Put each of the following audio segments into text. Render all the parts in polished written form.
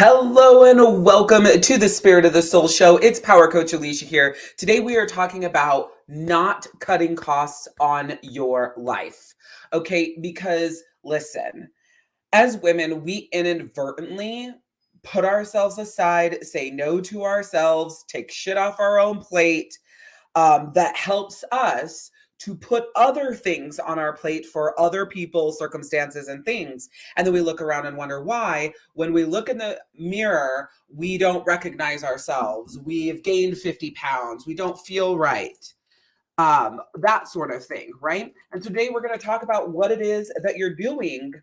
Hello and welcome to the Spirit of the Soul Show. It's Power Coach Alicia here. Today we are talking about not cutting costs on your life. Okay, because listen, as women, we inadvertently put ourselves aside, say no to ourselves, take shit off our own plate, that helps us to put other things on our plate for other people, circumstances, and things. And then we look around and wonder why. When we look in the mirror, we don't recognize ourselves. We've gained 50 pounds. We don't feel right. That sort of thing, right? And today we're going to talk about what it is that you're doing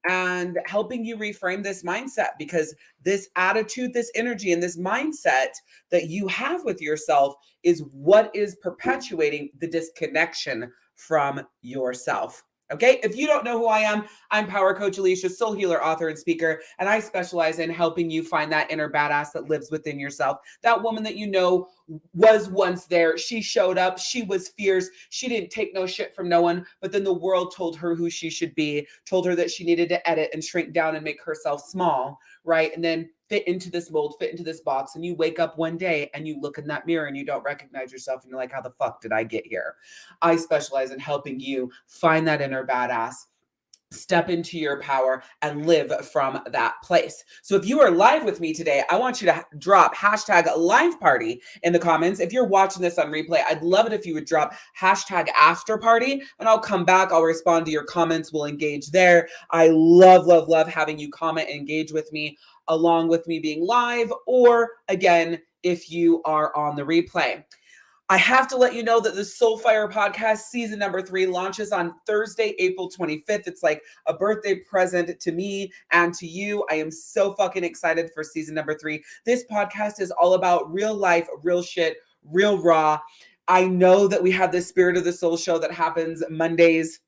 and helping you reframe this mindset, because this attitude, this energy, and this mindset that you have with yourself is what is perpetuating the disconnection from yourself. Okay, if you don't know who I am, I'm Power Coach Alicia, soul healer, author, and speaker, and I specialize in helping you find that inner badass that lives within yourself. That woman that you know was once there. She showed up. She was fierce. She didn't take no shit from no one. But then the world told her who she should be, told her that she needed to edit and shrink down and make herself small, right? And then fit into this mold, fit into this box. And you wake up one day and you look in that mirror and you don't recognize yourself. And you're like, how the fuck did I get here? I specialize in helping you find that inner badass, step into your power, and live from that place. So if you are live with me today, I want you to drop hashtag live party in the comments. If you're watching this on replay, I'd love it if you would drop hashtag after party, and I'll come back. I'll respond to your comments. We'll engage there. I love having you comment and engage with me along with me being live, or again, if you are on the replay. I have to let you know that the Soulfire podcast season number 3 launches on Thursday, April 25th. It's like a birthday present to me and to you. I am so fucking excited for season number 3. This podcast is all about real life, real shit, real raw. I know that we have this Spirit of the Soul show that happens Mondays,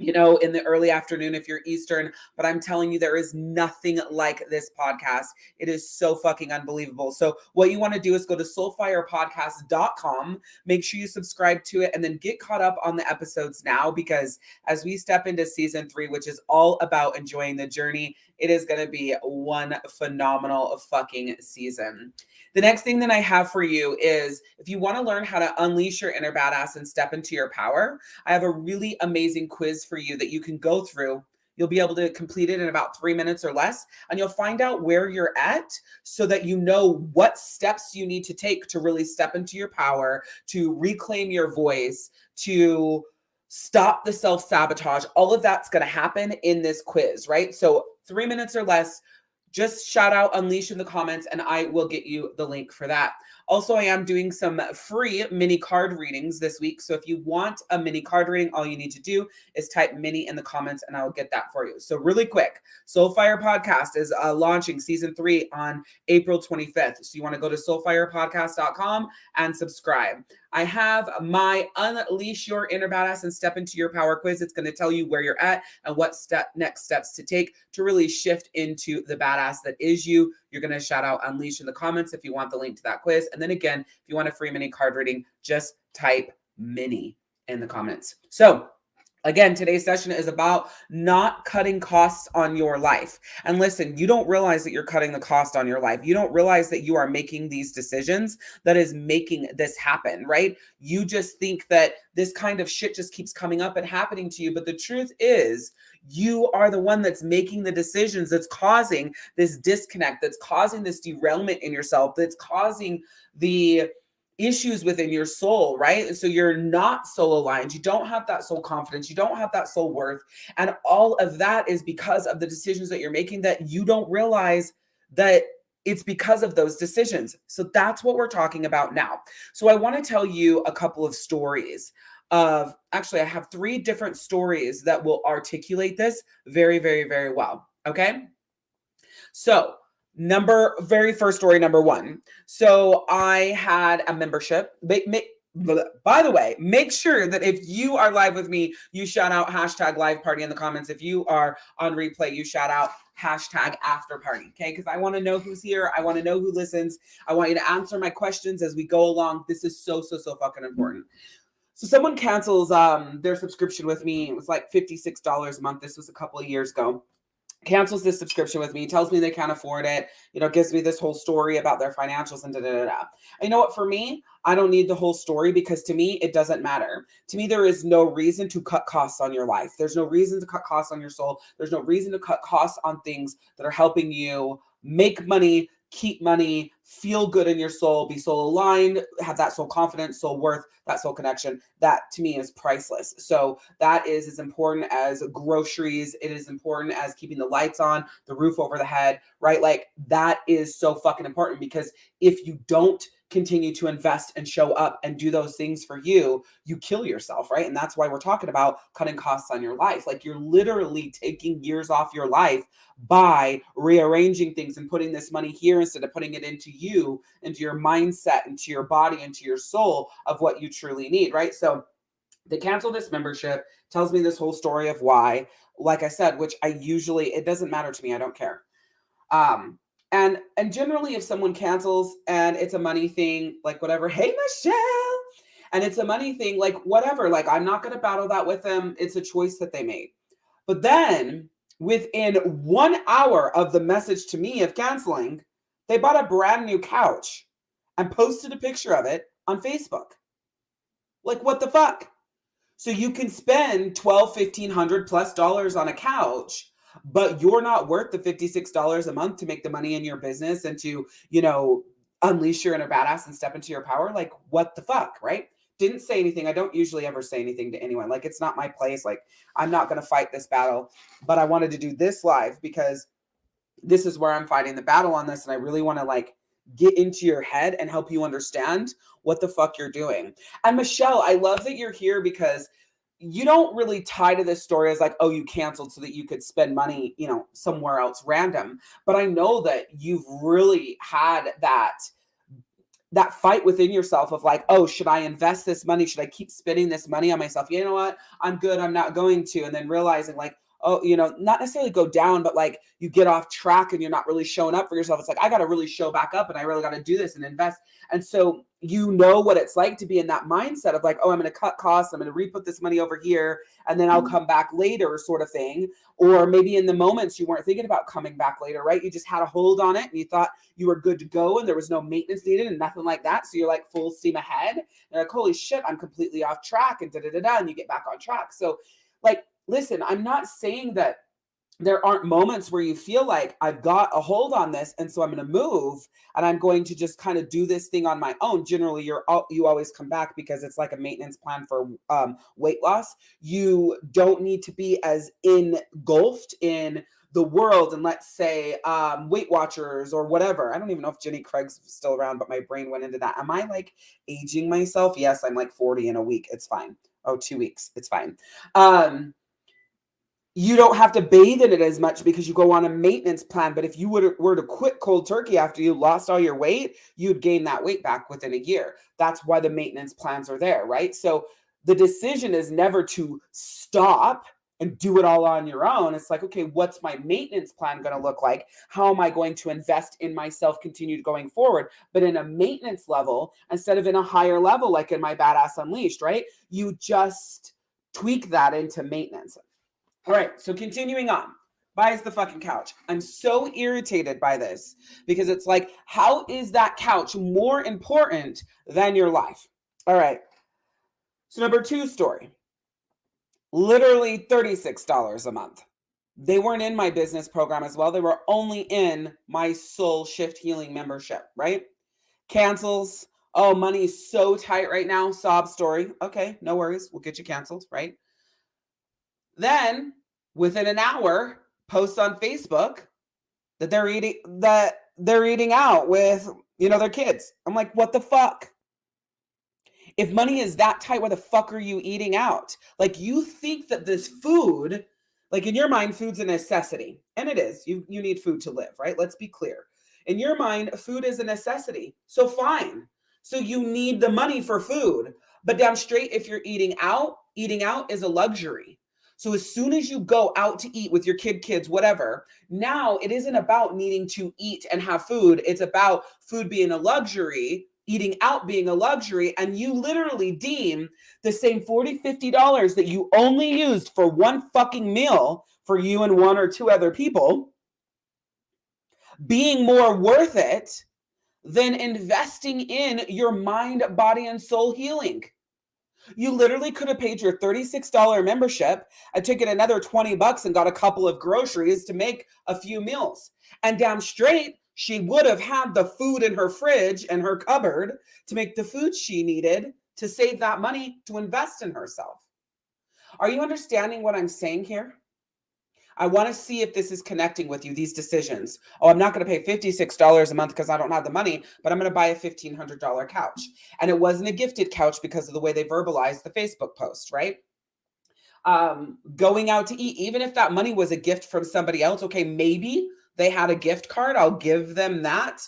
in the early afternoon if you're Eastern, but I'm telling you, there is nothing like this podcast. It is so fucking unbelievable. So what you want to do is go to soulfirepodcast.com, make sure you subscribe to it, and then get caught up on the episodes now, because as we step into season 3, which is all about enjoying the journey, it is going to be one phenomenal fucking season. The next thing that I have for you is, if you want to learn how to unleash your inner badass and step into your power, I have a really amazing quiz for you that you can go through. You'll be able to complete it in about 3 minutes or less, and you'll find out where you're at so that you know what steps you need to take to really step into your power, to reclaim your voice, to stop the self-sabotage. All of that's going to happen in this quiz, right? So 3 minutes or less. Just shout out Unleash in the comments and I will get you the link for that. Also, I am doing some free mini card readings this week. So if you want a mini card reading, all you need to do is type mini in the comments and I will get that for you. So really quick, Soulfire Podcast is launching season 3 on April 25th. So you want to go to soulfirepodcast.com and subscribe. I have my Unleash Your Inner Badass and Step Into Your Power quiz. It's going to tell you where you're at and what next steps to take to really shift into the badass that is you. You're going to shout out Unleash in the comments if you want the link to that quiz. And then again, if you want a free mini card reading, just type mini in the comments. So again, today's session is about not cutting costs on your life. And listen, you don't realize that you're cutting the cost on your life. You don't realize that you are making these decisions that is making this happen, right? You just think that this kind of shit just keeps coming up and happening to you. But the truth is, you are the one that's making the decisions, that's causing this disconnect, that's causing this derailment in yourself, that's causing the issues within your soul, right? And so you're not soul aligned. You don't have that soul confidence. You don't have that soul worth. And all of that is because of the decisions that you're making that you don't realize that it's because of those decisions. So that's what we're talking about now. So I want to tell you a couple of stories of, actually, I have 3 different stories that will articulate this very, very, very well. Okay. So very first story, number 1. So I had a membership. By the way, make sure that if you are live with me, you shout out hashtag live party in the comments. If you are on replay, you shout out hashtag after party. Okay. Because I want to know who's here. I want to know who listens. I want you to answer my questions as we go along. This is so fucking important. So someone cancels their subscription with me. It was like $56 a month. This was a couple of years ago. cancels this subscription with me, tells me they can't afford it, gives me this whole story about their financials and da da da da. And you know what? For me, I don't need the whole story because to me, it doesn't matter. To me, there is no reason to cut costs on your life. There's no reason to cut costs on your soul. There's no reason to cut costs on things that are helping you make money, keep money, feel good in your soul, be soul aligned, have that soul confidence, soul worth, that soul connection. That to me is priceless. So that is as important as groceries. It is important as keeping the lights on, the roof over the head, right? Like that is so fucking important because if you don't continue to invest and show up and do those things for you, you kill yourself, right? And that's why we're talking about cutting costs on your life. Like you're literally taking years off your life by rearranging things and putting this money here instead of putting it into you, into your mindset, into your body, into your soul of what you truly need, right? So they cancel this membership, tells me this whole story of why, like I said, which it doesn't matter to me. I don't care. And generally if someone cancels and it's a money thing, like whatever, hey, Michelle, and it's a money thing, like whatever, like I'm not going to battle that with them. It's a choice that they made. But then within 1 hour of the message to me of canceling, they bought a brand new couch and posted a picture of it on Facebook. Like, what the fuck? So you can spend $1,200, $1,500 plus dollars on a couch, but you're not worth the $56 a month to make the money in your business and to, unleash your inner badass and step into your power. Like, what the fuck, right? Didn't say anything. I don't usually ever say anything to anyone. Like, it's not my place. Like, I'm not going to fight this battle, but I wanted to do this live because this is where I'm fighting the battle on this. And I really want to like get into your head and help you understand what the fuck you're doing. And Michelle, I love that you're here because you don't really tie to this story as like, oh, you canceled so that you could spend money, somewhere else random. But I know that you've really had that fight within yourself of like, oh, should I invest this money? Should I keep spending this money on myself? You know what? I'm good. I'm not going to. And then realizing like, oh, not necessarily go down, but like you get off track and you're not really showing up for yourself. It's like, I got to really show back up and I really got to do this and invest. And so you know what it's like to be in that mindset of like, oh, I'm going to cut costs. I'm going to re-put this money over here and then I'll come back later sort of thing. Or maybe in the moments you weren't thinking about coming back later, right? You just had a hold on it and you thought you were good to go and there was no maintenance needed and nothing like that. So you're like full steam ahead. And you're like, holy shit, I'm completely off track and da-da-da-da. And you get back on track. So like, listen, I'm not saying that there aren't moments where you feel like I've got a hold on this. And so I'm going to move and I'm going to just kind of do this thing on my own. Generally, you always come back because it's like a maintenance plan for weight loss. You don't need to be as engulfed in the world and let's say Weight Watchers or whatever. I don't even know if Jenny Craig's still around, but my brain went into that. Am I like aging myself? Yes, I'm like 40 in a week. It's fine. Oh, 2 weeks. It's fine. You don't have to bathe in it as much because you go on a maintenance plan. But if you were to quit cold turkey after you lost all your weight, you'd gain that weight back within a year. That's why the maintenance plans are there, right? So the decision is never to stop and do it all on your own. It's like, okay, what's my maintenance plan going to look like? How am I going to invest in myself, continue going forward? But in a maintenance level, instead of in a higher level, like in my Badass Unleashed, right? You just tweak that into maintenance. All right, so continuing on, buys the fucking couch. I'm so irritated by this because it's like, how is that couch more important than your life? All right, so number 2 story, literally $36 a month. They weren't in my business program as well. They were only in my Soul Shift Healing membership, right? Cancels. Oh, money's so tight right now. Sob story. Okay, no worries. We'll get you canceled, right? Then within an hour, posts on Facebook that they're eating out with, their kids. I'm like, what the fuck? If money is that tight, why the fuck are you eating out? Like, you think that this food, like in your mind, food's a necessity. And it is. You need food to live, right? Let's be clear. In your mind, food is a necessity. So fine. So you need the money for food. But damn straight, if you're eating out is a luxury. So as soon as you go out to eat with your kids, whatever, now it isn't about needing to eat and have food. It's about food being a luxury, eating out being a luxury. And you literally deem the same $40, $50 that you only used for one fucking meal for you and one or two other people being more worth it than investing in your mind, body, and soul healing. You literally could have paid your $36 membership and taken another $20 and got a couple of groceries to make a few meals. And damn straight, she would have had the food in her fridge and her cupboard to make the food she needed to save that money to invest in herself. Are you understanding what I'm saying here? I want to see if this is connecting with you, these decisions. Oh, I'm not going to pay $56 a month because I don't have the money, but I'm going to buy a $1,500 couch. And it wasn't a gifted couch because of the way they verbalized the Facebook post, right? Going out to eat, even if that money was a gift from somebody else, okay, maybe they had a gift card, I'll give them that.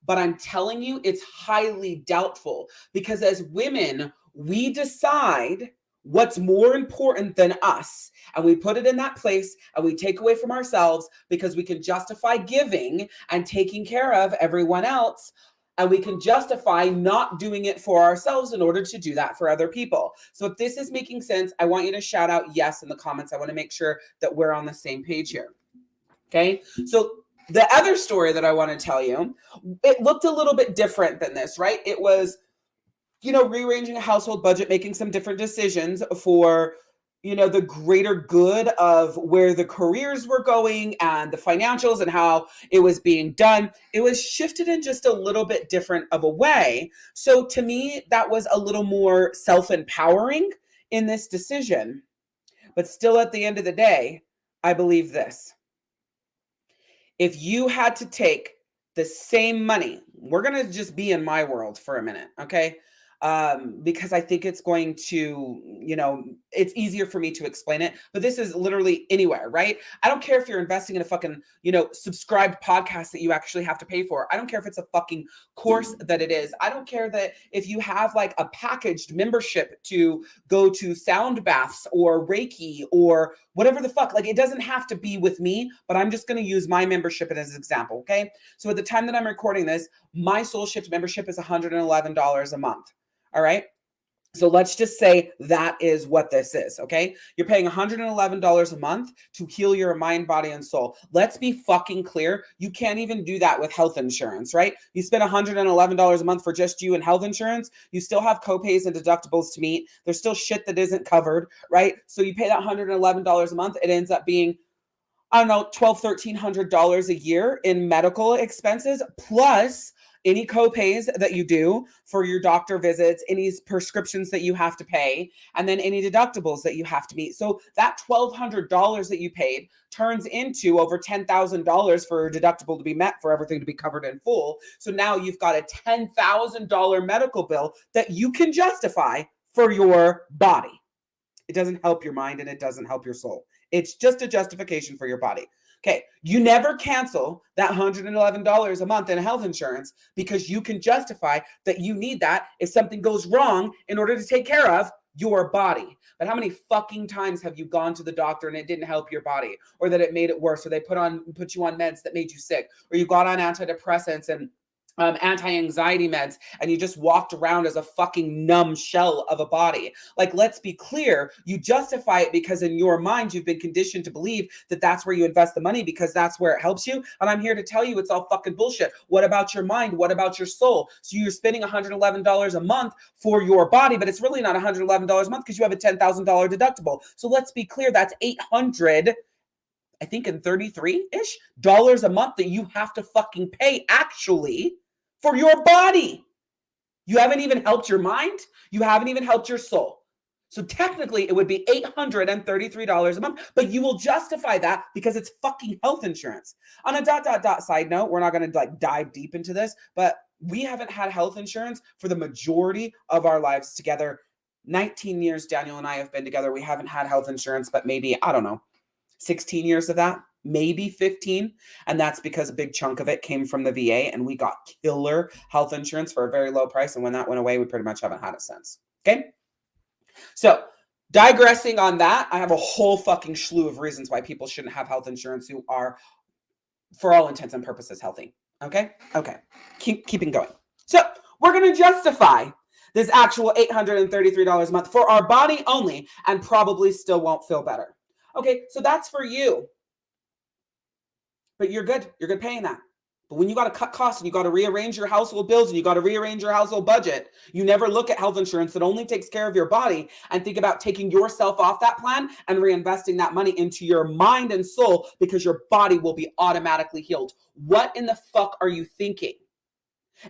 But I'm telling you, it's highly doubtful because as women, we decide what's more important than us. And we put it in that place and we take away from ourselves because we can justify giving and taking care of everyone else. And we can justify not doing it for ourselves in order to do that for other people. So if this is making sense, I want you to shout out yes in the comments. I want to make sure that we're on the same page here. Okay. So the other story that I want to tell you, it looked a little bit different than this, right? It was, rearranging a household budget, making some different decisions for, the greater good of where the careers were going and the financials and how it was being done. It was shifted in just a little bit different of a way. So to me, that was a little more self-empowering in this decision. But still, at the end of the day, I believe this. If you had to take the same money, we're going to just be in my world for a minute, okay? Because I think it's going to, it's easier for me to explain it, but this is literally anywhere, right? I don't care if you're investing in a fucking, subscribed podcast that you actually have to pay for. I don't care if it's a fucking course that it is. I don't care that if you have like a packaged membership to go to sound baths or Reiki or whatever the fuck, like it doesn't have to be with me, but I'm just going to use my membership as an example. Okay. So at the time that I'm recording this, my Soul Shift membership is $111 a month. All right. So let's just say that is what this is. Okay. You're paying $111 a month to heal your mind, body, and soul. Let's be fucking clear. You can't even do that with health insurance, right? You spend $111 a month for just you and health insurance. You still have copays and deductibles to meet. There's still shit that isn't covered, right? So you pay that $111 a month. It ends up being, I don't know, $1,200, $1,300 a year in medical expenses, plus any copays that you do for your doctor visits, any prescriptions that you have to pay, and then any deductibles that you have to meet. So that $1,200 that you paid turns into over $10,000 for a deductible to be met, for everything to be covered in full. So now you've got a $10,000 medical bill that you can justify for your body. It doesn't help your mind and it doesn't help your soul. It's just a justification for your body. Okay, you never cancel that $111 a month in health insurance because you can justify that you need that if something goes wrong in order to take care of your body. But how many fucking times have you gone to the doctor and it didn't help your body, or that it made it worse, or they put you on meds that made you sick, or you got on antidepressants and anti-anxiety meds and you just walked around as a fucking numb shell of a body? Like, let's be clear, you justify it because in your mind you've been conditioned to believe that that's where you invest the money because that's where it helps you. And I'm here to tell you it's all fucking bullshit. What about your mind? What about your soul? So you're spending $111 a month for your body, but it's really not $111 a month because you have a $10,000 deductible. So let's be clear, that's $800, I think, in 33-ish dollars a month that you have to fucking pay actually for your body. You haven't even helped your mind. You haven't even helped your soul. So technically it would be $833 a month, but you will justify that because it's fucking health insurance. On a side note, we're not going to like dive deep into this, but we haven't had health insurance for the majority of our lives together. 19 years Daniel and I have been together. We haven't had health insurance, but maybe, I don't know, 16 years of that, maybe 15. And that's because a big chunk of it came from the VA and we got killer health insurance for a very low price. And when that went away, we pretty much haven't had it since. Okay. So digressing on that, I have a whole fucking slew of reasons why people shouldn't have health insurance who are, for all intents and purposes, healthy. Okay. Okay. Keeping going. So we're going to justify this actual $833 a month for our body only and probably still won't feel better. Okay, so that's for you. but you're good. You're good paying that. But when you got to cut costs and you got to rearrange your household bills and you got to rearrange your household budget, you never look at health insurance that only takes care of your body and think about taking yourself off that plan and reinvesting that money into your mind and soul, because your body will be automatically healed. What in the fuck are you thinking?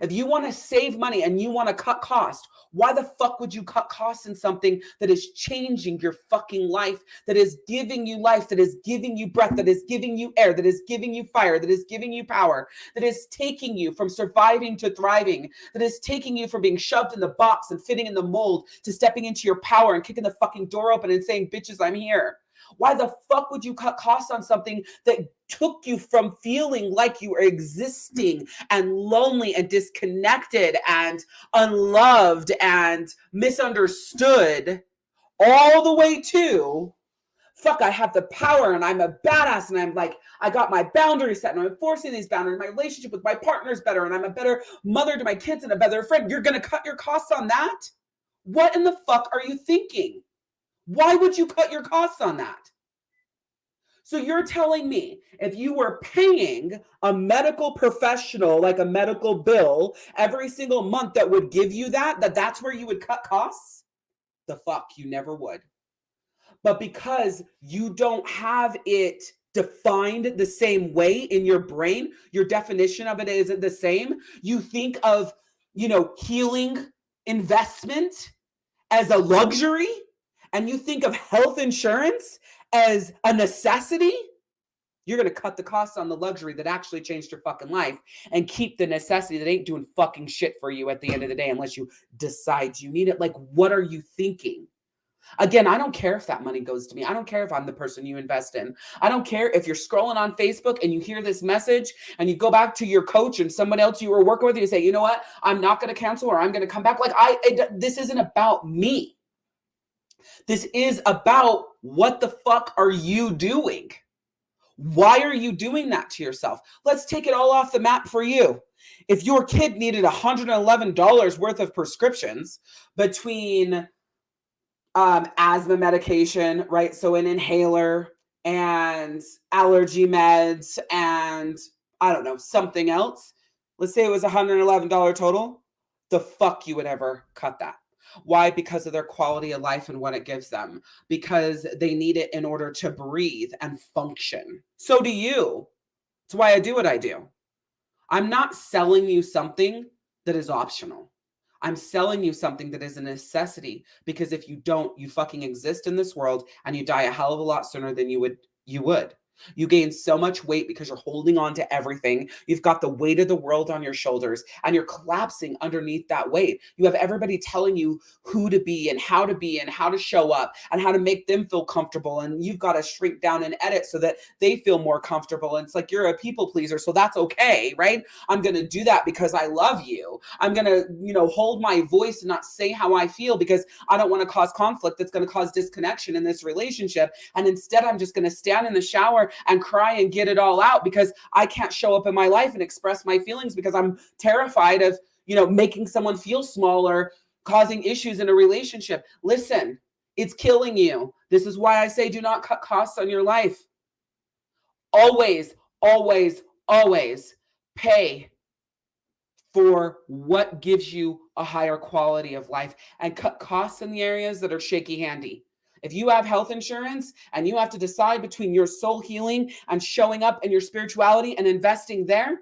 If you want to save money and you want to cut costs, why the fuck would you cut costs in something that is changing your fucking life, that is giving you life, that is giving you breath, that is giving you air, that is giving you fire, that is giving you power, that is taking you from surviving to thriving, that is taking you from being shoved in the box and fitting in the mold to stepping into your power and kicking the fucking door open and saying, bitches, I'm here. Why the fuck would you cut costs on something that took you from feeling like you were existing and lonely and disconnected and unloved and misunderstood, all the way to, fuck, I have the power and I'm a badass and I'm like, I got my boundaries set and I'm enforcing these boundaries. My relationship with my partner is better and I'm a better mother to my kids and a better friend. You're going to cut your costs on that? What in the fuck are you thinking? Why would you cut your costs on that? So you're telling me if you were paying a medical professional, like a medical bill every single month that would give you that's where you would cut costs? The fuck, you never would. But because you don't have it defined the same way in your brain, your definition of it isn't the same. You think of, healing investment as a luxury, and you think of health insurance as a necessity, you're going to cut the costs on the luxury that actually changed your fucking life and keep the necessity that ain't doing fucking shit for you at the end of the day unless you decide you need it. Like, what are you thinking? Again, I don't care if that money goes to me. I don't care if I'm the person you invest in. I don't care if you're scrolling on Facebook and you hear this message and you go back to your coach and someone else you were working with and you say, you know what, I'm not going to cancel or I'm going to come back. This isn't about me. This is about what the fuck are you doing? Why are you doing that to yourself? Let's take it all off the map for you. If your kid needed $111 worth of prescriptions between asthma medication, right? So an inhaler and allergy meds and I don't know, something else. Let's say it was $111 total. The fuck you would ever cut that. Why? Because of their quality of life and what it gives them. Because they need it in order to breathe and function. So do you. That's why I do what I do. I'm not selling you something that is optional. I'm selling you something that is a necessity, because if you don't, you fucking exist in this world and you die a hell of a lot sooner than you would. You gain so much weight because you're holding on to everything. You've got the weight of the world on your shoulders and you're collapsing underneath that weight. You have everybody telling you who to be and how to show up and how to make them feel comfortable. And you've got to shrink down and edit so that they feel more comfortable. And it's like, you're a people pleaser. So that's okay, right? I'm going to do that because I love you. I'm going to, hold my voice and not say how I feel because I don't want to cause conflict that's going to cause disconnection in this relationship. And instead, I'm just going to stand in the shower and cry and get it all out because I can't show up in my life and express my feelings because I'm terrified of, making someone feel small or causing issues in a relationship. Listen, it's killing you. This is why I say do not cut costs on your life. Always, always, always pay for what gives you a higher quality of life and cut costs in the areas that are shaky handy. If you have health insurance and you have to decide between your soul healing and showing up in your spirituality and investing there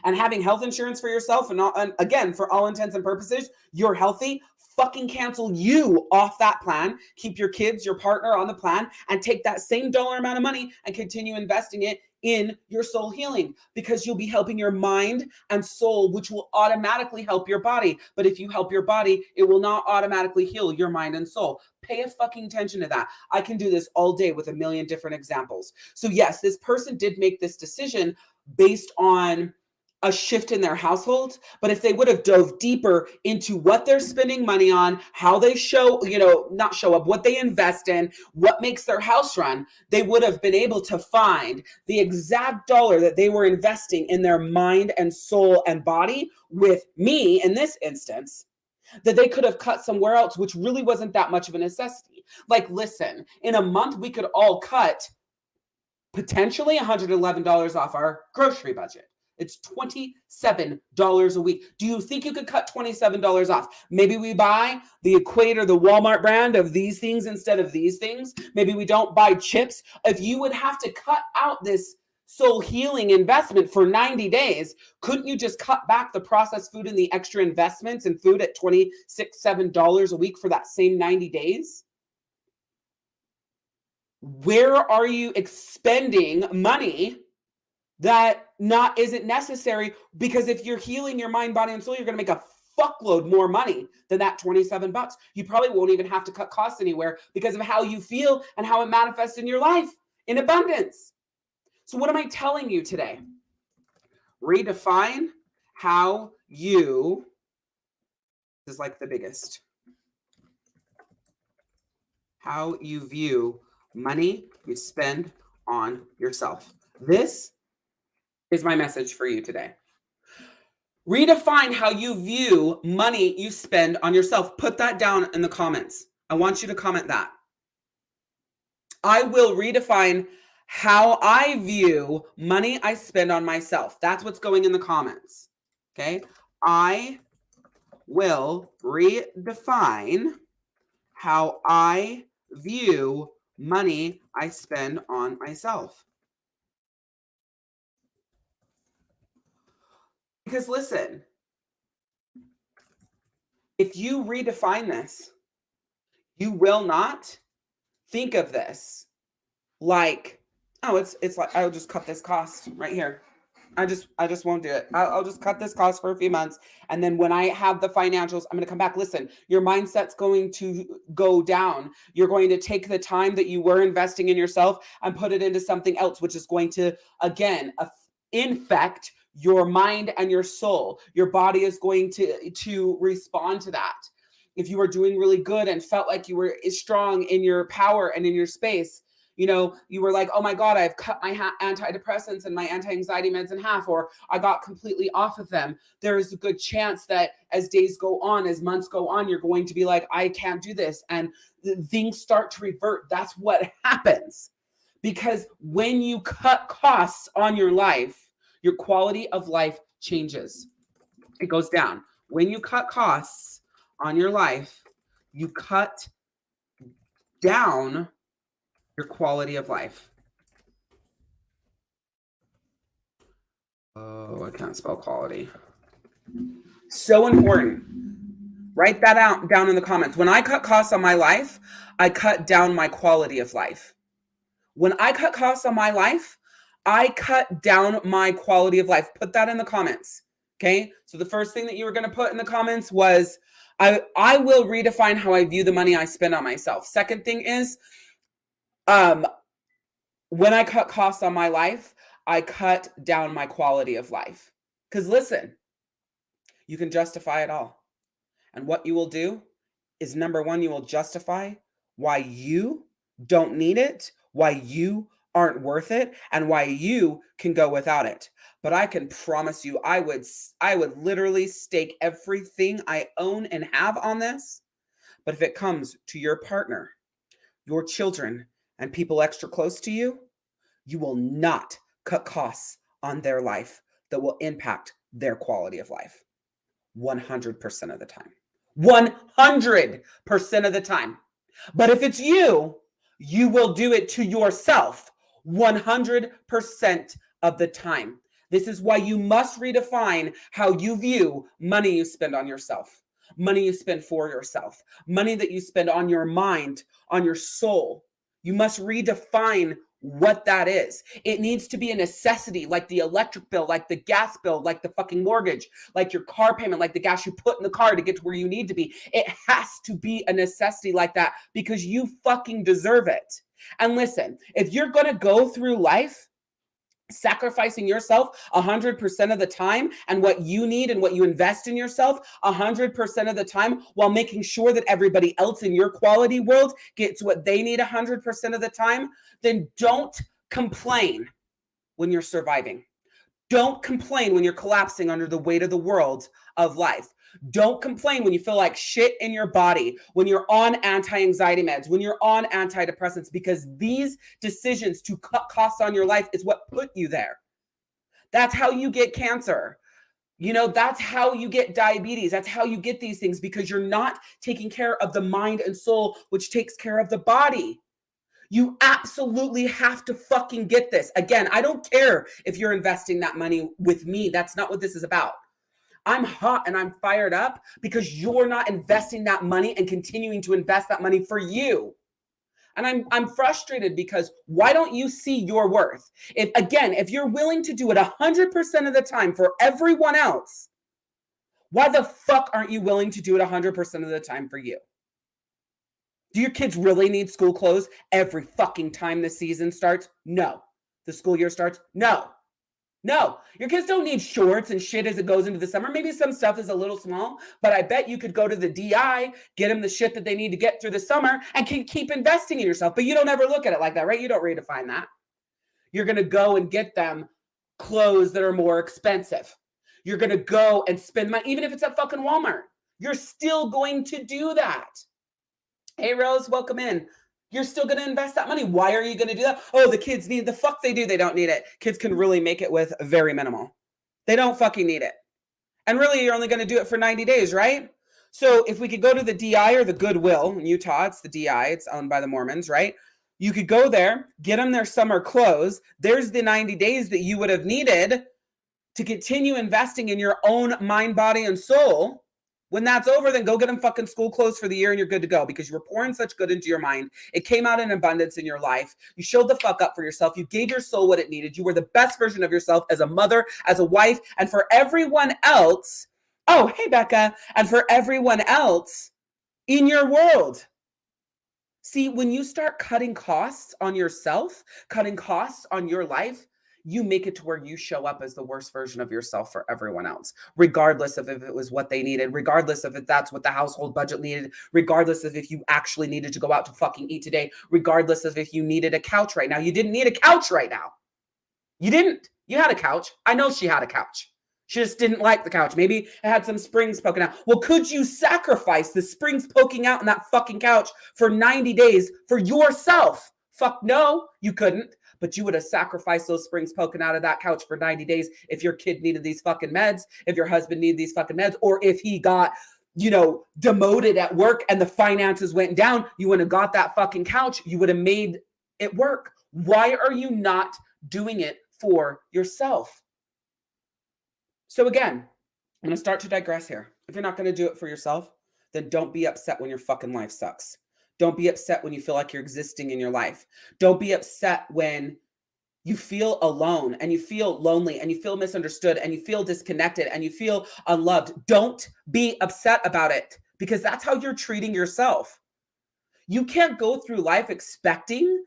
and having health insurance for yourself and again, for all intents and purposes, you're healthy, fucking cancel you off that plan, keep your kids, your partner on the plan, and take that same dollar amount of money and continue investing it in your soul healing, because you'll be helping your mind and soul, which will automatically help your body. But if you help your body, it will not automatically heal your mind and soul. Pay a fucking attention to that. I can do this all day with a million different examples. So yes, this person did make this decision based on a shift in their household. But if they would have dove deeper into what they're spending money on, how they not show up, what they invest in, what makes their house run, they would have been able to find the exact dollar that they were investing in their mind and soul and body with me in this instance, that they could have cut somewhere else, which really wasn't that much of a necessity. Like, listen, in a month, we could all cut potentially $111 off our grocery budget. It's $27 a week. Do you think you could cut $27 off? Maybe we buy the Equator, the Walmart brand of these things instead of these things. Maybe we don't buy chips. If you would have to cut out this soul healing investment for 90 days, couldn't you just cut back the processed food and the extra investments in food at $26, $7 a week for that same 90 days? Where are you expending money that isn't necessary? Because if you're healing your mind, body, and soul, you're going to make a fuckload more money than that $27. You probably won't even have to cut costs anywhere because of how you feel and how it manifests in your life in abundance. So what am I telling you today? Redefine how you, this is like the biggest, how you view money you spend on yourself. This is my message for you today. Redefine how you view money you spend on yourself. Put that down in the comments. I want you to comment that. I will redefine how I view money I spend on myself. That's what's going in the comments. Okay. I will redefine how I view money I spend on myself. Because listen, if you redefine this, you will not think of this like, oh, it's like, I'll just cut this cost right here. I just won't do it. I'll just cut this cost for a few months. And then when I have the financials, I'm going to come back. Listen, your mindset's going to go down. You're going to take the time that you were investing in yourself and put it into something else, which is going to, again, infect your mind and your soul. Your body is going to respond to that. If you were doing really good and felt like you were strong in your power and in your space, you know, you were like, oh my God, I've cut my antidepressants and my anti-anxiety meds in half, or I got completely off of them. There is a good chance that as days go on, as months go on, you're going to be like, I can't do this. And things start to revert. That's what happens. Because when you cut costs on your life, your quality of life changes. It goes down. When you cut costs on your life, you cut down your quality of life. Oh, I can't spell quality. So important. Write that out down in the comments. When I cut costs on my life, I cut down my quality of life. When I cut costs on my life, I cut down my quality of life. Put that in the comments. Okay. So the first thing that you were going to put in the comments was, I will redefine how I view the money I spend on myself. Second thing is, when I cut costs on my life, I cut down my quality of life. Because listen, you can justify it all. And what you will do is, number one, you will justify why you don't need it, why you aren't worth it, and why you can go without it. But I can promise you, I would literally stake everything I own and have on this. But if it comes to your partner, your children, and people extra close to you, you will not cut costs on their life that will impact their quality of life 100% of the time. 100% of the time. But if it's you, you will do it to yourself 100% of the time. This is why you must redefine how you view money you spend on yourself, money you spend for yourself, money that you spend on your mind, on your soul. You must redefine what that is. It needs to be a necessity, like the electric bill, like the gas bill, like the fucking mortgage, like your car payment, like the gas you put in the car to get to where you need to be. It has to be a necessity like that because you fucking deserve it. And listen, if you're going to go through life sacrificing yourself 100% of the time and what you need and what you invest in yourself 100% of the time, while making sure that everybody else in your quality world gets what they need 100% of the time, then don't complain when you're surviving. Don't complain when you're collapsing under the weight of the world of life. Don't complain when you feel like shit in your body, when you're on anti-anxiety meds, when you're on antidepressants, because these decisions to cut costs on your life is what put you there. That's how you get cancer. That's how you get diabetes. That's how you get these things, because you're not taking care of the mind and soul, which takes care of the body. You absolutely have to fucking get this. Again, I don't care if you're investing that money with me. That's not what this is about. I'm hot and I'm fired up because you're not investing that money and continuing to invest that money for you. And I'm frustrated because why don't you see your worth? If you're willing to do it 100% of the time for everyone else, why the fuck aren't you willing to do it 100% of the time for you? Do your kids really need school clothes every fucking time the season starts? No. The school year starts? No. Your kids don't need shorts and shit as it goes into the summer. Maybe some stuff is a little small, but I bet you could go to the DI, get them the shit that they need to get through the summer, and keep investing in yourself. But you don't ever look at it like that, right? You don't redefine that. You're going to go and get them clothes that are more expensive. You're going to go and spend money, even if it's at fucking Walmart. You're still going to do that. Hey, Rose, welcome in. You're still going to invest that money. Why are you going to do that? Oh, the kids need the fuck they do. They don't need it. Kids can really make it with very minimal. They don't fucking need it. And really, you're only going to do it for 90 days, right? So if we could go to the DI or the Goodwill in Utah, it's the DI. It's owned by the Mormons, right? You could go there, get them their summer clothes. There's the 90 days that you would have needed to continue investing in your own mind, body, and soul. When that's over, then go get them fucking school clothes for the year and you're good to go, because you were pouring such good into your mind. It came out in abundance in your life. You showed the fuck up for yourself. You gave your soul what it needed. You were the best version of yourself as a mother, as a wife, and for everyone else. Oh, hey, Becca. And for everyone else in your world. See, when you start cutting costs on yourself, cutting costs on your life, you make it to where you show up as the worst version of yourself for everyone else, regardless of if it was what they needed, regardless of if that's what the household budget needed, regardless of if you actually needed to go out to fucking eat today, regardless of if you needed a couch right now. You didn't need a couch right now. You didn't. You had a couch. I know she had a couch. She just didn't like the couch. Maybe it had some springs poking out. Well, could you sacrifice the springs poking out in that fucking couch for 90 days for yourself? Fuck no, you couldn't. But you would have sacrificed those springs poking out of that couch for 90 days if your kid needed these fucking meds, if your husband needed these fucking meds, or if he got, demoted at work and the finances went down, you wouldn't have got that fucking couch. You would have made it work. Why are you not doing it for yourself? So again, I'm going to start to digress here. If you're not going to do it for yourself, then don't be upset when your fucking life sucks. Don't be upset when you feel like you're existing in your life. Don't be upset when you feel alone and you feel lonely and you feel misunderstood and you feel disconnected and you feel unloved. Don't be upset about it, because that's how you're treating yourself. You can't go through life expecting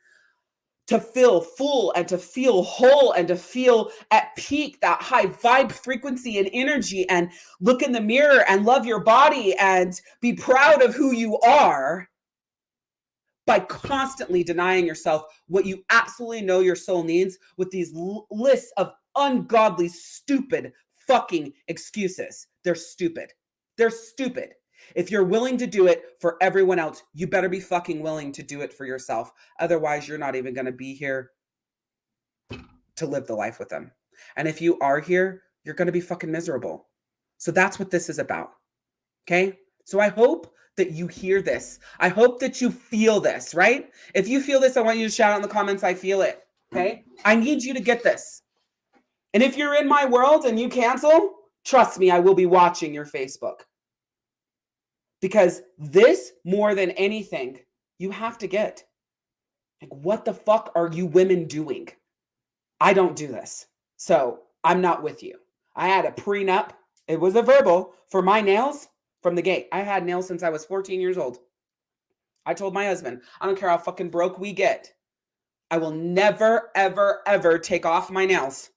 to feel full and to feel whole and to feel at peak, that high vibe frequency and energy, and look in the mirror and love your body and be proud of who you are, by constantly denying yourself what you absolutely know your soul needs with these lists of ungodly, stupid fucking excuses. They're stupid. They're stupid. If you're willing to do it for everyone else, you better be fucking willing to do it for yourself. Otherwise, you're not even going to be here to live the life with them. And if you are here, you're going to be fucking miserable. So that's what this is about. Okay? So I hope that you hear this. I hope that you feel this, right? If you feel this, I want you to shout out in the comments, I feel it. Okay? I need you to get this. And if you're in my world and you cancel, trust me, I will be watching your Facebook. Because this, more than anything, you have to get. Like, what the fuck are you women doing? I don't do this. So I'm not with you. I had a prenup. It was a verbal for my nails from the gate. I had nails since I was 14 years old. I told my husband, I don't care how fucking broke we get, I will never, ever, ever take off my nails.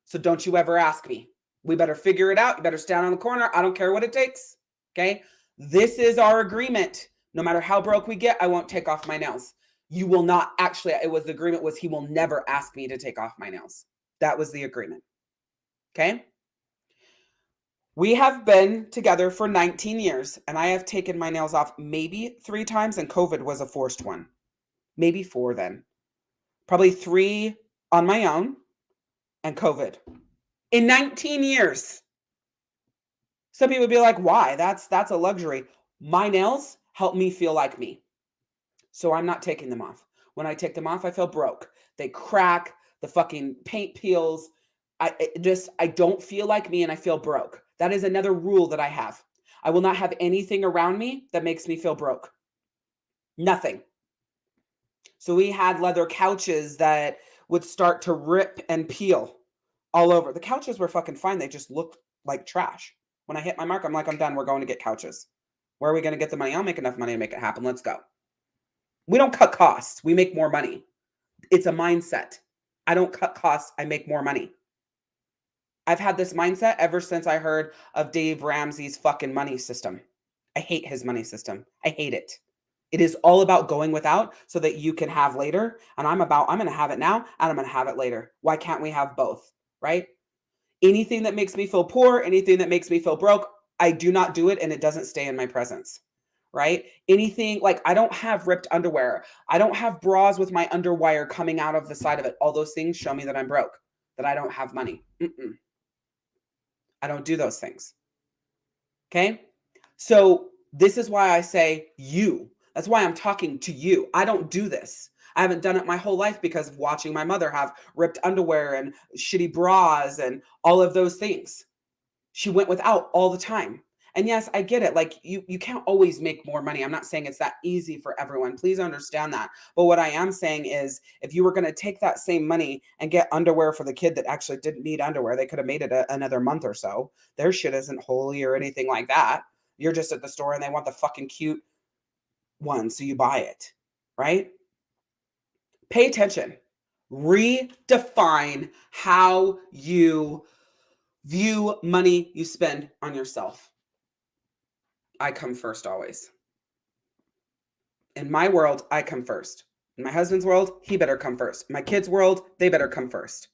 So don't you ever ask me. We better figure it out. You better stand on the corner. I don't care what it takes. Okay? This is our agreement. No matter how broke we get, I won't take off my nails. You will not actually, the agreement was he will never ask me to take off my nails. That was the agreement. Okay. We have been together for 19 years, and I have taken my nails off maybe 3 times, and COVID was a forced one. Maybe 4 then. Probably 3 on my own, and COVID. In 19 years. Some people would be like, why? That's a luxury. My nails help me feel like me. So I'm not taking them off. When I take them off, I feel broke. They crack, the fucking paint peels. I don't feel like me and I feel broke. That is another rule that I have. I will not have anything around me that makes me feel broke. Nothing. So we had leather couches that would start to rip and peel all over. The couches were fucking fine. They just looked like trash. When I hit my mark, I'm like, I'm done. We're going to get couches. Where are we going to get the money? I'll make enough money to make it happen. Let's go. We don't cut costs. We make more money. It's a mindset. I don't cut costs. I make more money. I've had this mindset ever since I heard of Dave Ramsey's fucking money system. I hate his money system. I hate it. It is all about going without so that you can have later. And I'm going to have it now and I'm going to have it later. Why can't we have both? Right? Anything that makes me feel poor, anything that makes me feel broke, I do not do it and it doesn't stay in my presence. Right? Anything like I don't have ripped underwear. I don't have bras with my underwire coming out of the side of it. All those things show me that I'm broke, that I don't have money. I don't do those things. Okay? So this is why I say you. That's why I'm talking to you. I don't do this. I haven't done it my whole life because of watching my mother have ripped underwear and shitty bras and all of those things. She went without all the time. And yes, I get it. Like you can't always make more money. I'm not saying it's that easy for everyone. Please understand that. But what I am saying is if you were going to take that same money and get underwear for the kid that actually didn't need underwear, they could have made it another month or so. Their shit isn't holy or anything like that. You're just at the store and they want the fucking cute one. So you buy it, right? Pay attention. Redefine how you view money you spend on yourself. I come first always. In my world, I come first. In my husband's world, he better come first. In my kids' world, they better come first.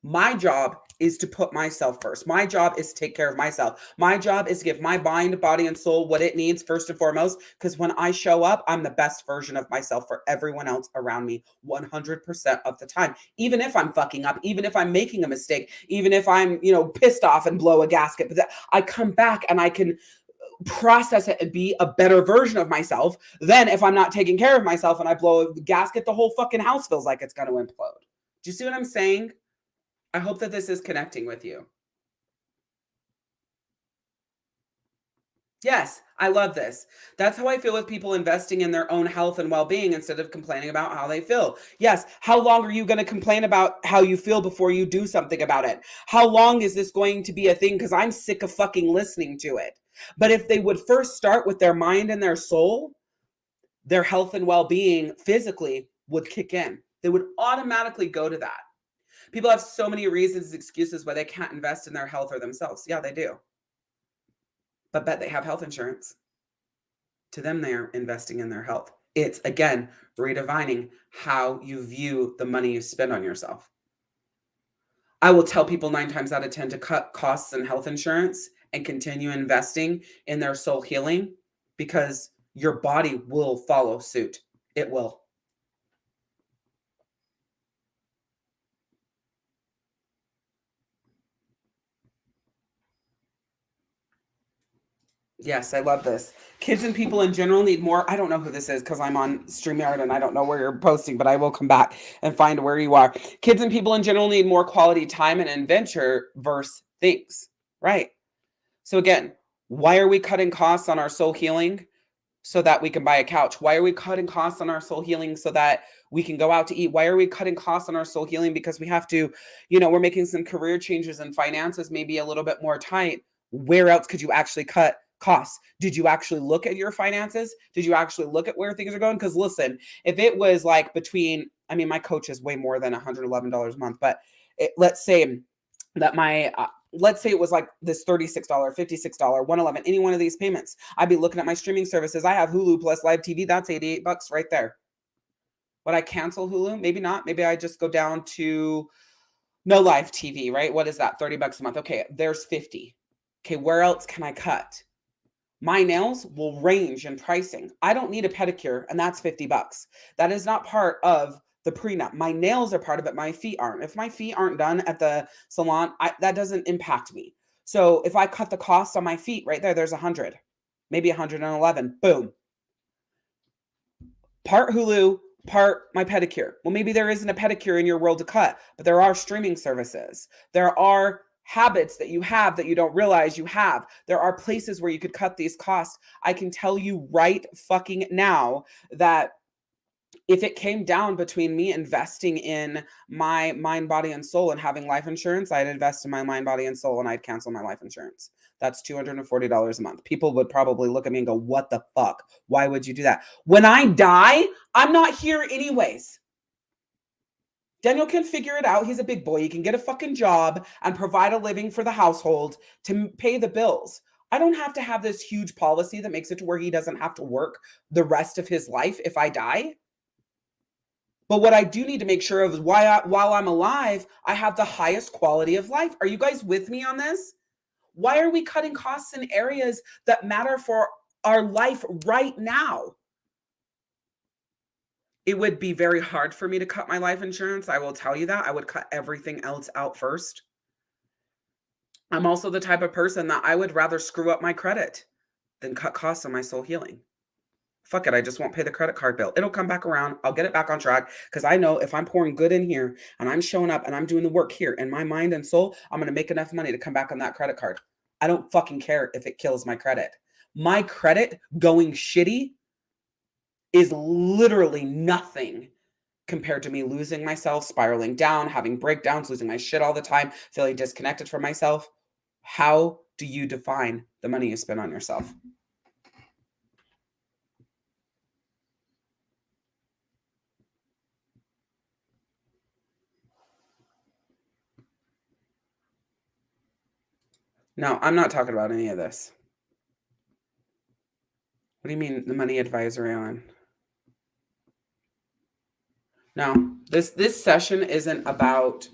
My job is to put myself first. My job is to take care of myself. My job is to give my mind, body, and soul what it needs first and foremost. Because when I show up, I'm the best version of myself for everyone else around me 100% of the time. Even if I'm fucking up, even if I'm making a mistake, even if I'm, pissed off and blow a gasket, but I come back and I can process it and be a better version of myself than if I'm not taking care of myself and I blow a gasket, the whole fucking house feels like it's going to implode. Do you see what I'm saying? I hope that this is connecting with you. Yes, I love this. That's how I feel with people investing in their own health and well-being instead of complaining about how they feel. Yes, how long are you going to complain about how you feel before you do something about it? How long is this going to be a thing? Because I'm sick of fucking listening to it. But if they would first start with their mind and their soul, their health and well-being physically would kick in. They would automatically go to that. People have so many reasons, excuses why they can't invest in their health or themselves. Yeah, they do. But bet they have health insurance. To them, they are investing in their health. It's, again, redefining how you view the money you spend on yourself. I will tell people 9 times out of 10 to cut costs and health insurance and continue investing in their soul healing because your body will follow suit. It will. Yes, I love this. Kids and people in general need more. I don't know who this is because I'm on StreamYard and I don't know where you're posting, but I will come back and find where you are. Kids and people in general need more quality time and adventure versus things. Right. So again, why are we cutting costs on our soul healing so that we can buy a couch? Why are we cutting costs on our soul healing so that we can go out to eat? Why are we cutting costs on our soul healing? Because we have to, we're making some career changes and finances maybe a little bit more tight. Where else could you actually cut costs? Did you actually look at your finances? Did you actually look at where things are going? Because listen, if it was like my coach is way more than $111 a month, but let's say that let's say it was like this $36, $56, $111, any one of these payments. I'd be looking at my streaming services. I have Hulu plus live TV. That's $88 right there. Would I cancel Hulu? Maybe not. Maybe I just go down to No live TV, right? What is that? $30 a month. Okay, there's 50. Okay, where else can I cut? My nails will range in pricing. I don't need a pedicure, and that's $50. That is not part of the prenup. My nails are part of it. My feet aren't. If my feet aren't done at the salon, that doesn't impact me. So if I cut the cost on my feet right there, there's 100, maybe 111. Boom. Part Hulu, part my pedicure. Well, maybe there isn't a pedicure in your world to cut, but there are streaming services. There are habits that you have that you don't realize you have. There are places where you could cut these costs. I can tell you right fucking now that if it came down between me investing in my mind, body, and soul and having life insurance, I'd invest in my mind, body, and soul, and I'd cancel my life insurance. That's $240 a month. People would probably look at me and go, what the fuck? Why would you do that? When I die, I'm not here anyways. Daniel can figure it out. He's a big boy. He can get a fucking job and provide a living for the household to pay the bills. I don't have to have this huge policy that makes it to where he doesn't have to work the rest of his life if I die. But what I do need to make sure of is while I'm alive, I have the highest quality of life. Are you guys with me on this? Why are we cutting costs in areas that matter for our life right now? It would be very hard for me to cut my life insurance. I will tell you that. I would cut everything else out first. I'm also the type of person that I would rather screw up my credit than cut costs on my soul healing. Fuck it, I just won't pay the credit card bill. It'll come back around. I'll get it back on track because I know if I'm pouring good in here and I'm showing up and I'm doing the work here in my mind and soul, I'm going to make enough money to come back on that credit card. I don't fucking care if it kills my credit. My credit going shitty is literally nothing compared to me losing myself, spiraling down, having breakdowns, losing my shit all the time, feeling disconnected from myself. How do you define the money you spend on yourself? No, I'm not talking about any of this. What do you mean the money advisory on? No, this session isn't about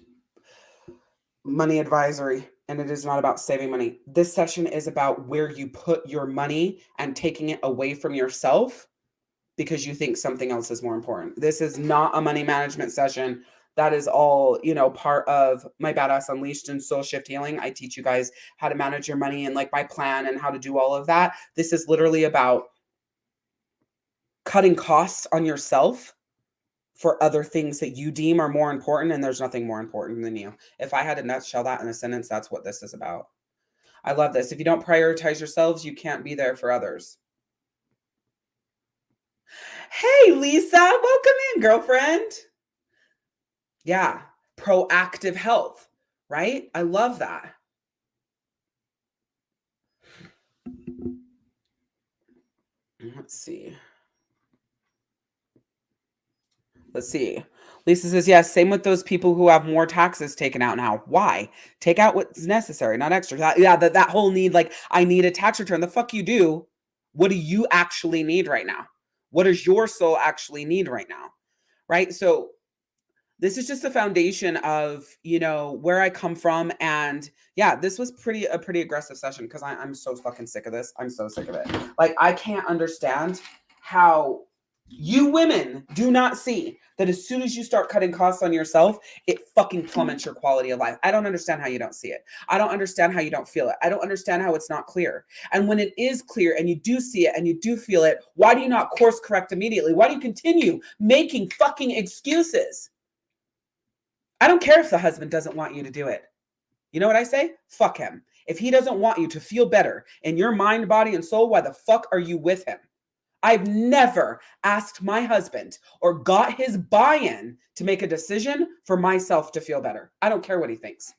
money advisory and it is not about saving money. This session is about where you put your money and taking it away from yourself because you think something else is more important. This is not a money management session. That is all, part of my Badass Unleashed and Soul Shift Healing. I teach you guys how to manage your money and like my plan and how to do all of that. This is literally about cutting costs on yourself for other things that you deem are more important, and there's nothing more important than you. If I had to nutshell that in a sentence, that's what this is about. I love this. If you don't prioritize yourselves, you can't be there for others. Hey, Lisa, welcome in, girlfriend. Yeah, proactive health, right? I love that. Let's see. Lisa says, yes, same with those people who have more taxes taken out now. Why? Take out what's necessary, not extra. That whole need, like, I need a tax return. The fuck you do. What do you actually need right now? What does your soul actually need right now? Right? So this is just a foundation of, where I come from. And yeah, this was a pretty aggressive session because I'm so fucking sick of this. I'm so sick of it. Like, I can't understand how you women do not see that as soon as you start cutting costs on yourself, it fucking plummets your quality of life. I don't understand how you don't see it. I don't understand how you don't feel it. I don't understand how it's not clear. And when it is clear and you do see it and you do feel it, why do you not course correct immediately? Why do you continue making fucking excuses? I don't care if the husband doesn't want you to do it. You know what I say? Fuck him. If he doesn't want you to feel better in your mind, body, and soul, why the fuck are you with him? I've never asked my husband or got his buy-in to make a decision for myself to feel better. I don't care what he thinks.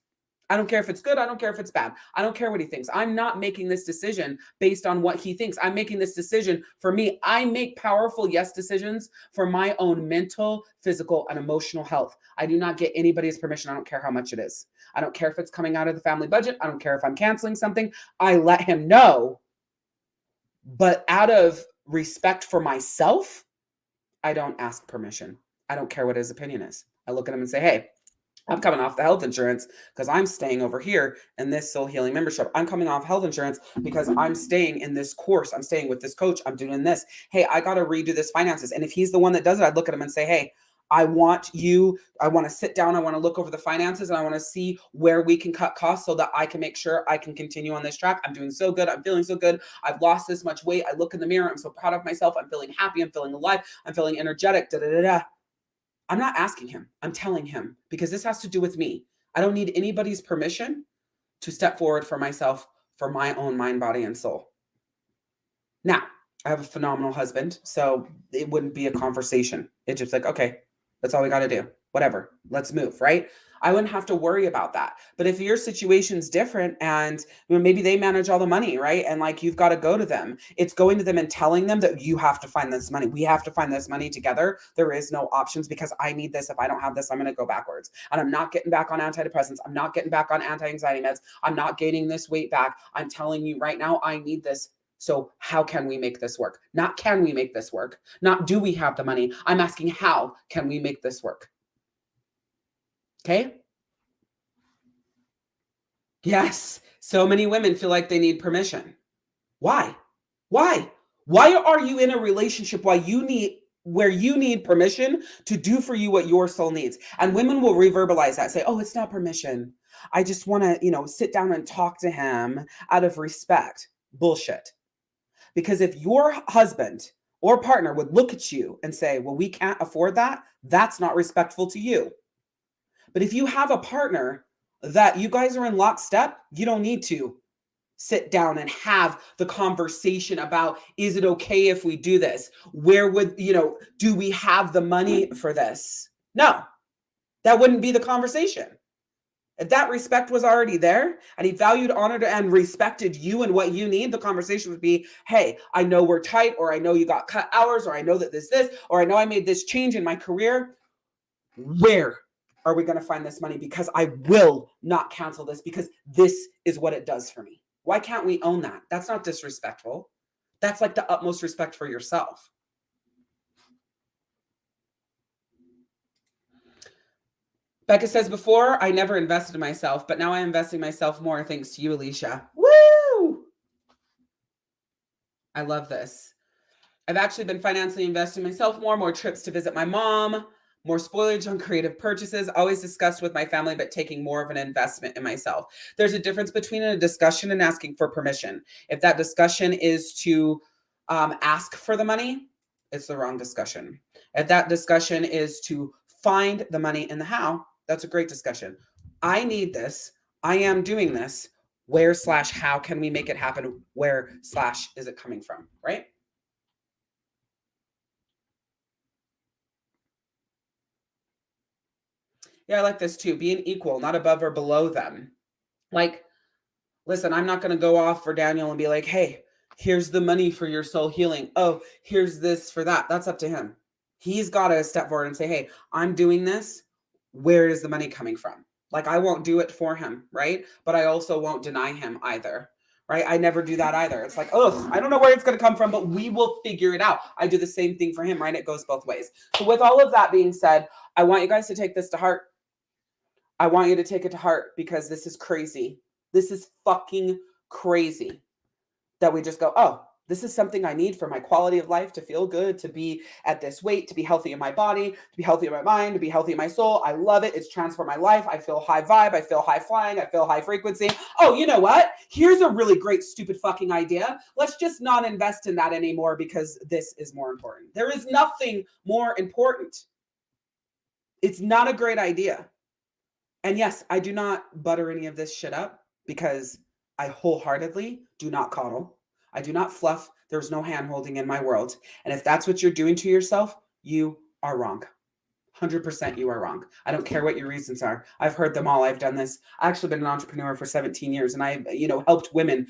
I don't care if it's good. I don't care if it's bad. I don't care what he thinks. I'm not making this decision based on what he thinks. I'm making this decision for me. I make powerful yes decisions for my own mental, physical, and emotional health. I do not get anybody's permission. I don't care how much it is. I don't care if it's coming out of the family budget. I don't care if I'm canceling something. I let him know. But out of respect for myself, I don't ask permission. I don't care what his opinion is. I look at him and say, hey, I'm coming off the health insurance because I'm staying over here in this soul healing membership. I'm coming off health insurance because I'm staying in this course. I'm staying with this coach. I'm doing this. Hey, I got to redo this finances. And if he's the one that does it, I'd look at him and say, hey, I want to sit down. I want to look over the finances and I want to see where we can cut costs so that I can make sure I can continue on this track. I'm doing so good. I'm feeling so good. I've lost this much weight. I look in the mirror. I'm so proud of myself. I'm feeling happy. I'm feeling alive. I'm feeling energetic. Da, da, da, da. I'm not asking him. I'm telling him because this has to do with me. I don't need anybody's permission to step forward for myself, for my own mind, body, and soul. Now, I have a phenomenal husband, so it wouldn't be a conversation. It's just like, okay, that's all we got to do. Whatever, let's move, right? I wouldn't have to worry about that. But if your situation's different and maybe they manage all the money, right? And like you've got to go to them, it's going to them and telling them that you have to find this money. We have to find this money together. There is no options because I need this. If I don't have this, I'm going to go backwards. And I'm not getting back on antidepressants. I'm not getting back on anti-anxiety meds. I'm not gaining this weight back. I'm telling you right now, I need this. So how can we make this work? Not can we make this work? Not do we have the money? I'm asking how can we make this work? Okay? Yes. So many women feel like they need permission. Why? Why? Why are you in a relationship where you need permission to do for you what your soul needs? And women will reverbalize that, say, oh, it's not permission. I just want to, sit down and talk to him out of respect. Bullshit. Because if your husband or partner would look at you and say, well, we can't afford that, that's not respectful to you. But if you have a partner that you guys are in lockstep, you don't need to sit down and have the conversation about, is it okay if we do this? Where would, do we have the money for this? No, that wouldn't be the conversation. If that respect was already there and he valued, honored, and respected you and what you need, the conversation would be, hey, I know we're tight, or I know you got cut hours, or I know that this, or I know I made this change in my career. Where are we going to find this money? Because I will not cancel this because this is what it does for me. Why can't we own that? That's not disrespectful. That's like the utmost respect for yourself. Becca says, before I never invested in myself, but now I'm investing myself more thanks to you, Alicia. Woo! I love this. I've actually been financially investing in myself more trips to visit my mom, more spoilage on creative purchases, always discussed with my family, but taking more of an investment in myself. There's a difference between a discussion and asking for permission. If that discussion is to ask for the money, it's the wrong discussion. If that discussion is to find the money and the how, that's a great discussion. I need this. I am doing this. Where/how can we make it happen? Where/is it coming from, right? Yeah, I like this too. Being equal, not above or below them. Like, listen, I'm not going to go off for Daniel and be like, hey, here's the money for your soul healing. Oh, here's this for that. That's up to him. He's got to step forward and say, hey, I'm doing this. Where is the money coming from? Like, I won't do it for him, right? But I also won't deny him either, right? I never do that either. It's like, oh, I don't know where it's going to come from, but we will figure it out. I do the same thing for him, right? It goes both ways. So with all of that being said, I want you guys to take this to heart. I want you to take it to heart because this is crazy. This is fucking crazy that we just go, oh, this is something I need for my quality of life, to feel good, to be at this weight, to be healthy in my body, to be healthy in my mind, to be healthy in my soul. I love it. It's transformed my life. I feel high vibe. I feel high flying. I feel high frequency. Oh, you know what? Here's a really great, stupid fucking idea. Let's just not invest in that anymore because this is more important. There is nothing more important. It's not a great idea. And yes, I do not butter any of this shit up because I wholeheartedly do not coddle. I do not fluff. There's no hand holding in my world. And if that's what you're doing to yourself, you are wrong. 100% you are wrong. I don't care what your reasons are. I've heard them all. I've done this. I've actually been an entrepreneur for 17 years and I've, helped women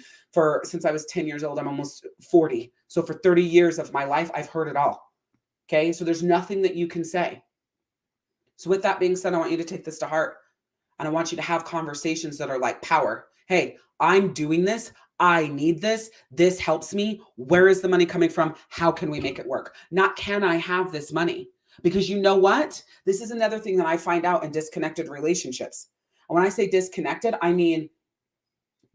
since I was 10 years old. I'm almost 40. So for 30 years of my life, I've heard it all. Okay. So there's nothing that you can say. So with that being said, I want you to take this to heart. And I want you to have conversations that are like power. Hey, I'm doing this. I need this. This helps me. Where is the money coming from? How can we make it work? Not can I have this money? Because you know what? This is another thing that I find out in disconnected relationships. And when I say disconnected, I mean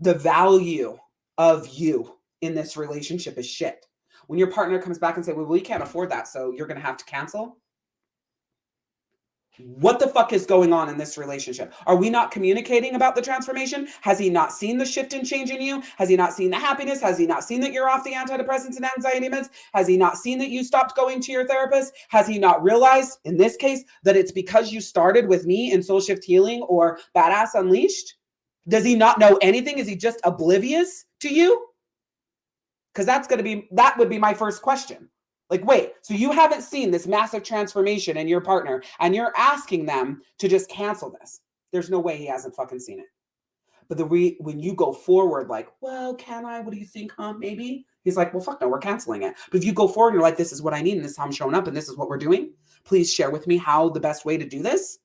the value of you in this relationship is shit. When your partner comes back and say, well, we can't afford that, so you're going to have to cancel. What the fuck is going on in this relationship? Are we not communicating about the transformation? Has he not seen the shift and change in you? Has he not seen the happiness? Has he not seen that you're off the antidepressants and anxiety meds? Has he not seen that you stopped going to your therapist? Has he not realized, in this case, that it's because you started with me in Soul Shift Healing or Badass Unleashed? Does he not know anything? Is he just oblivious to you? Because that would be my first question. Like, wait, so you haven't seen this massive transformation in your partner and you're asking them to just cancel this. There's no way he hasn't fucking seen it. But when you go forward, like, well, can I? What do you think, huh? Maybe? He's like, well, fuck no, we're canceling it. But if you go forward and you're like, this is what I need and this is how I'm showing up and this is what we're doing, please share with me how the best way to do this.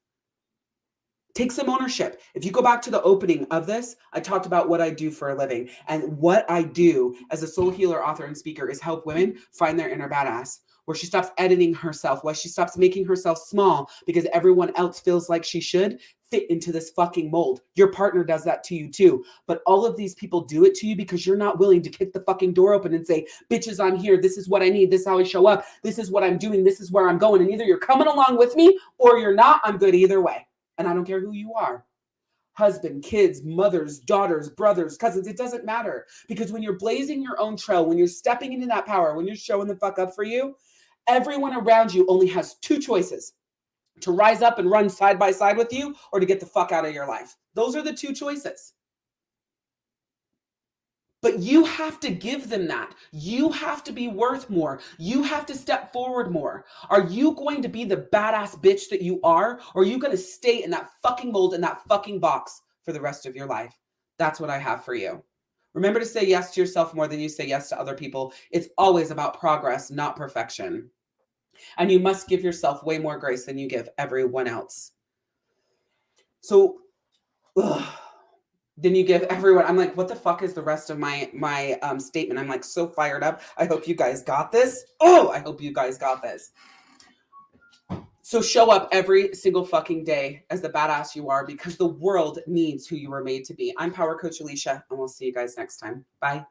Take some ownership. If you go back to the opening of this, I talked about what I do for a living. And what I do as a soul healer, author, and speaker is help women find their inner badass, where she stops editing herself, where she stops making herself small because everyone else feels like she should fit into this fucking mold. Your partner does that to you too. But all of these people do it to you because you're not willing to kick the fucking door open and say, bitches, I'm here. This is what I need. This is how I show up. This is what I'm doing. This is where I'm going. And either you're coming along with me or you're not. I'm good either way. And I don't care who you are. Husband, kids, mothers, daughters, brothers, cousins, it doesn't matter. Because when you're blazing your own trail, when you're stepping into that power, when you're showing the fuck up for you, everyone around you only has two choices: to rise up and run side by side with you or to get the fuck out of your life. Those are the two choices. But you have to give them that. You have to be worth more. You have to step forward more. Are you going to be the badass bitch that you are? Or are you going to stay in that fucking mold, in that fucking box for the rest of your life? That's what I have for you. Remember to say yes to yourself more than you say yes to other people. It's always about progress, not perfection. And you must give yourself way more grace than you give everyone else. So, then you give everyone, I'm like, what the fuck is the rest of my statement? I'm like so fired up. I hope you guys got this. Oh, I hope you guys got this. So show up every single fucking day as the badass you are, because the world needs who you were made to be. I'm Power Coach Alicia, and we'll see you guys next time. Bye.